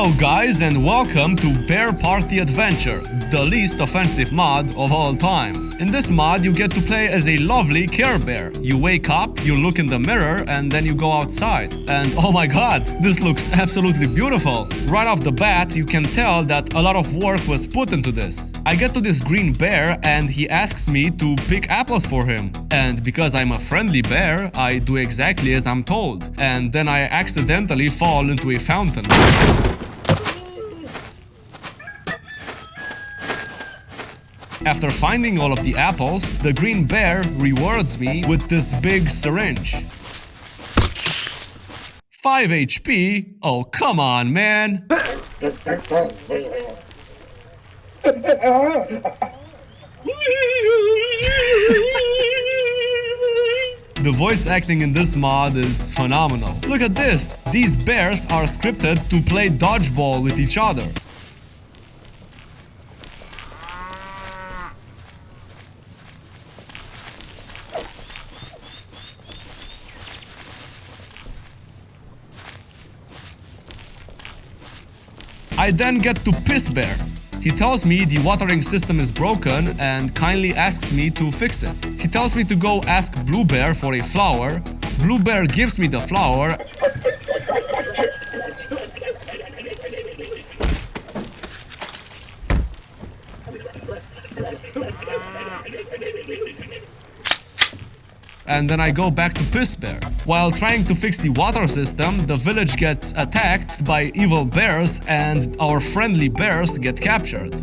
Hello guys and welcome to Bear Party Adventure, the least offensive mod of all time. In this mod you get to play as a lovely Care Bear. You wake up, you look in the mirror and then you go outside. And oh my god, this looks absolutely beautiful. Right off the bat you can tell that a lot of work was put into this. I get to this green bear and he asks me to pick apples for him. And because I'm a friendly bear, I do exactly as I'm told. And then I accidentally fall into a fountain. After finding all of the apples, the green bear rewards me with this big syringe. 5 HP? Oh, come on, man! The voice acting in this mod is phenomenal. Look at this! These bears are scripted to play dodgeball with each other. I then get to Piss Bear. He tells me the watering system is broken and kindly asks me to fix it. He tells me to go ask Blue Bear for a flower. Blue Bear gives me the flower. And then I go back to Piss Bear. While trying to fix the water system, the village gets attacked by evil bears and our friendly bears get captured.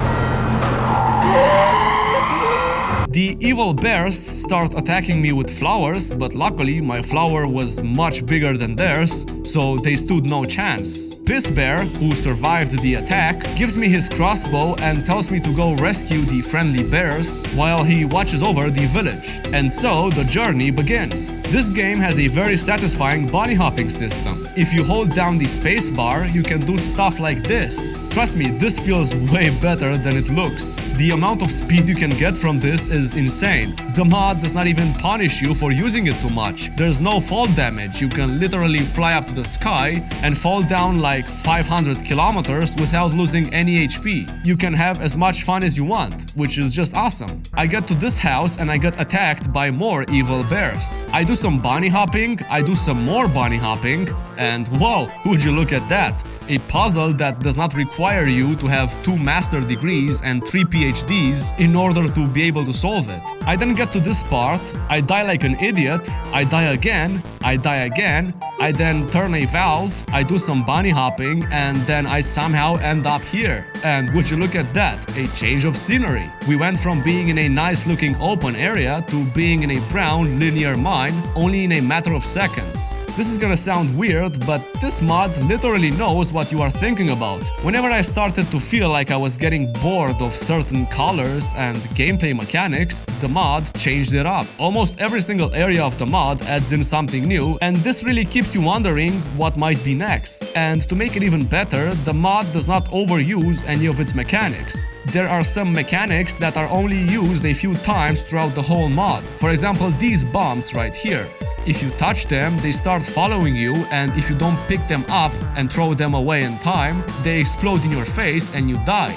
The evil bears start attacking me with flowers, but luckily my flower was much bigger than theirs, so they stood no chance. Piss Bear, who survived the attack, gives me his crossbow and tells me to go rescue the friendly bears while he watches over the village. And so the journey begins. This game has a very satisfying bunny hopping system. If you hold down the space bar, you can do stuff like this. Trust me, this feels way better than it looks. The amount of speed you can get from this is insane. The mod does not even punish you for using it too much. There's no fall damage. You can literally fly up to the sky and fall down like 500 kilometers without losing any HP. You can have as much fun as you want, which is just awesome. I get to this house and I get attacked by more evil bears. I do some bunny hopping, I do some more bunny hopping, and whoa, would you look at that? A puzzle that does not require you to have 2 master degrees and 3 PhDs in order to be able to solve it. I then get to this part, I die like an idiot, I die again, I die again, I then turn a valve, I do some bunny hopping, and then I somehow end up here. And would you look at that, a change of scenery. We went from being in a nice looking open area to being in a brown linear mine only in a matter of seconds. This is gonna sound weird, but this mod literally knows what you are thinking about. Whenever I started to feel like I was getting bored of certain colors and gameplay mechanics, the mod changed it up. Almost every single area of the mod adds in something new, and this really keeps you wondering what might be next. And to make it even better, the mod does not overuse any of its mechanics. There are some mechanics that are only used a few times throughout the whole mod. For example, these bombs right here. If you touch them, they start following you, and if you don't pick them up and throw them away in time, they explode in your face and you die.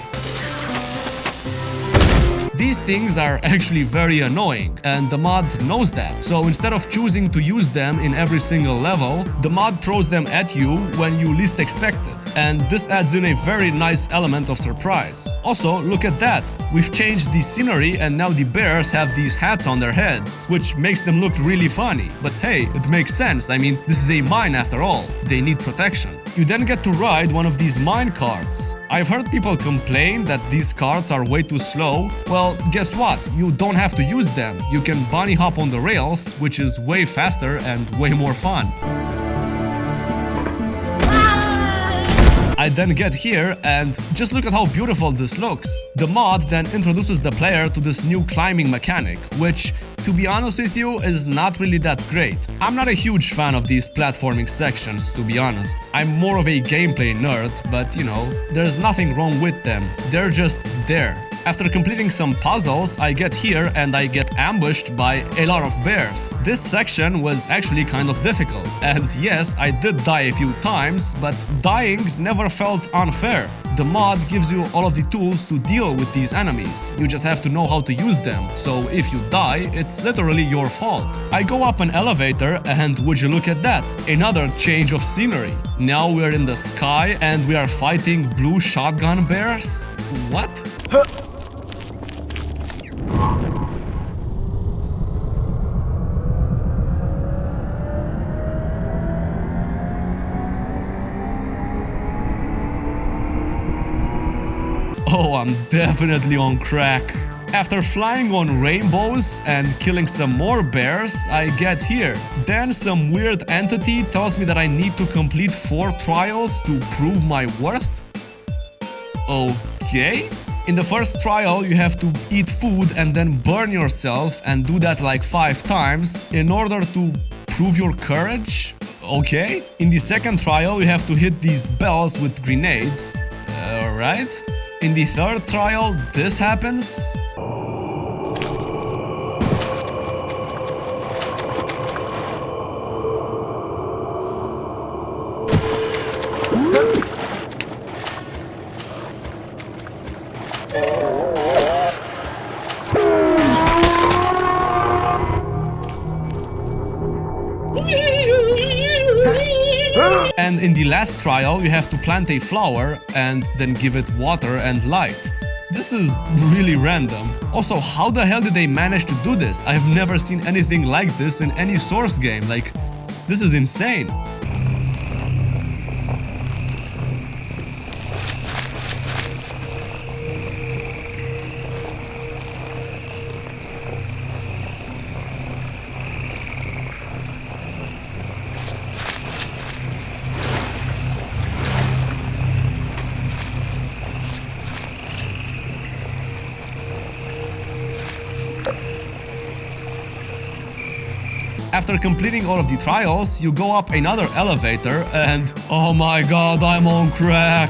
These things are actually very annoying, and the mod knows that. So instead of choosing to use them in every single level, the mod throws them at you when you least expect it. And this adds in a very nice element of surprise. Also, look at that. We've changed the scenery and now the bears have these hats on their heads, which makes them look really funny. But hey, it makes sense. I mean, this is a mine after all. They need protection. You then get to ride one of these mine carts. I've heard people complain that these carts are way too slow. Well, guess what? You don't have to use them. You can bunny hop on the rails, which is way faster and way more fun. I then get here and just look at how beautiful this looks. The mod then introduces the player to this new climbing mechanic, which to be honest with you, is not really that great. I'm not a huge fan of these platforming sections, to be honest. I'm more of a gameplay nerd, but you know, there's nothing wrong with them. They're just there. After completing some puzzles, I get here and I get ambushed by a lot of bears. This section was actually kind of difficult. And yes, I did die a few times, but dying never felt unfair. The mod gives you all of the tools to deal with these enemies. You just have to know how to use them. So if you die, it's literally your fault. I go up an elevator and would you look at that? Another change of scenery. Now we're in the sky and we are fighting blue shotgun bears? What? Oh, I'm definitely on crack. After flying on rainbows and killing some more bears, I get here. Then some weird entity tells me that I need to complete 4 trials to prove my worth? Okay. In the first trial, you have to eat food and then burn yourself and do that like 5 times in order to prove your courage? Okay. In the second trial, you have to hit these bells with grenades. Alright. In the third trial, this happens. And in the last trial, you have to plant a flower and then give it water and light. This is really random. Also, how the hell did they manage to do this? I've never seen anything like this in any Source game. Like, this is insane. After completing all of the trials, you go up another elevator and oh my god, I'm on crack.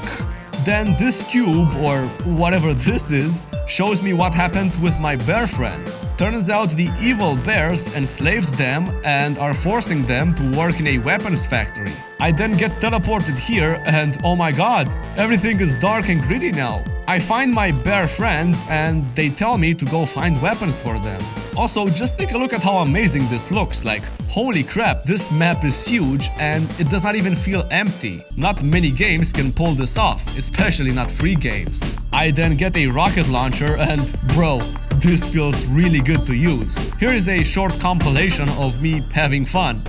Then this cube, or whatever this is, shows me what happened with my bear friends. Turns out the evil bears enslaved them and are forcing them to work in a weapons factory. I then get teleported here and oh my god, everything is dark and gritty now. I find my bear friends and they tell me to go find weapons for them. Also, just take a look at how amazing this looks. Like, holy crap, this map is huge and it does not even feel empty. Not many games can pull this off, especially not free games. I then get a rocket launcher and bro, this feels really good to use. Here is a short compilation of me having fun.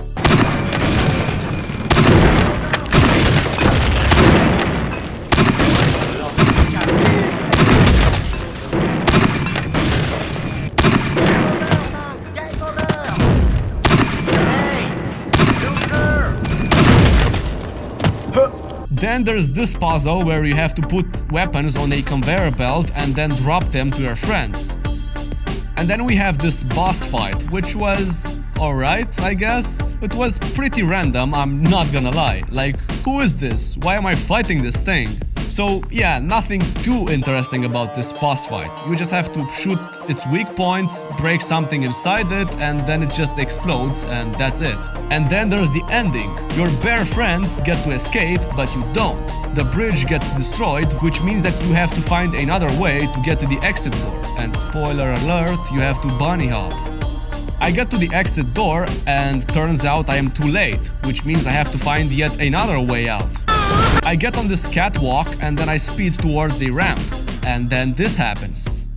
Then there's this puzzle where you have to put weapons on a conveyor belt and then drop them to your friends. And then we have this boss fight, which was alright, I guess. It was pretty random, I'm not gonna lie. Like, who is this? Why am I fighting this thing? So yeah, nothing too interesting about this boss fight. You just have to shoot its weak points, break something inside it, and then it just explodes, and that's it. And then there's the ending. Your bear friends get to escape, but you don't. The bridge gets destroyed, which means that you have to find another way to get to the exit door. And spoiler alert, you have to bunny hop. I get to the exit door and turns out I am too late, which means I have to find yet another way out. I get on this catwalk and then I speed towards a ramp, and then this happens.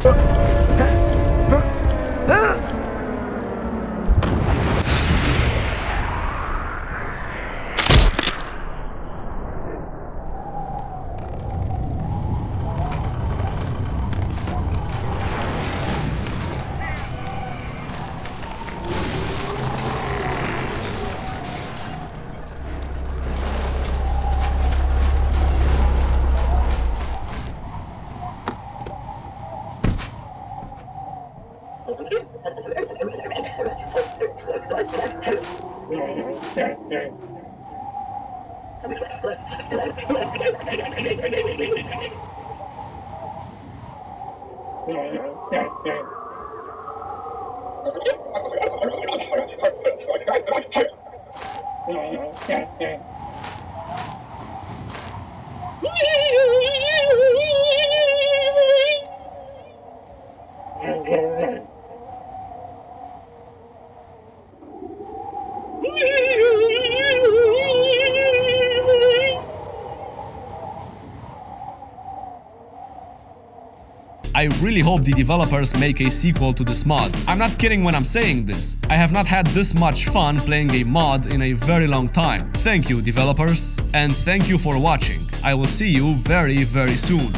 I really hope the developers make a sequel to this mod. I'm not kidding when I'm saying this. I have not had this much fun playing a mod in a very long time. Thank you, developers, and thank you for watching. I will see you very, very soon.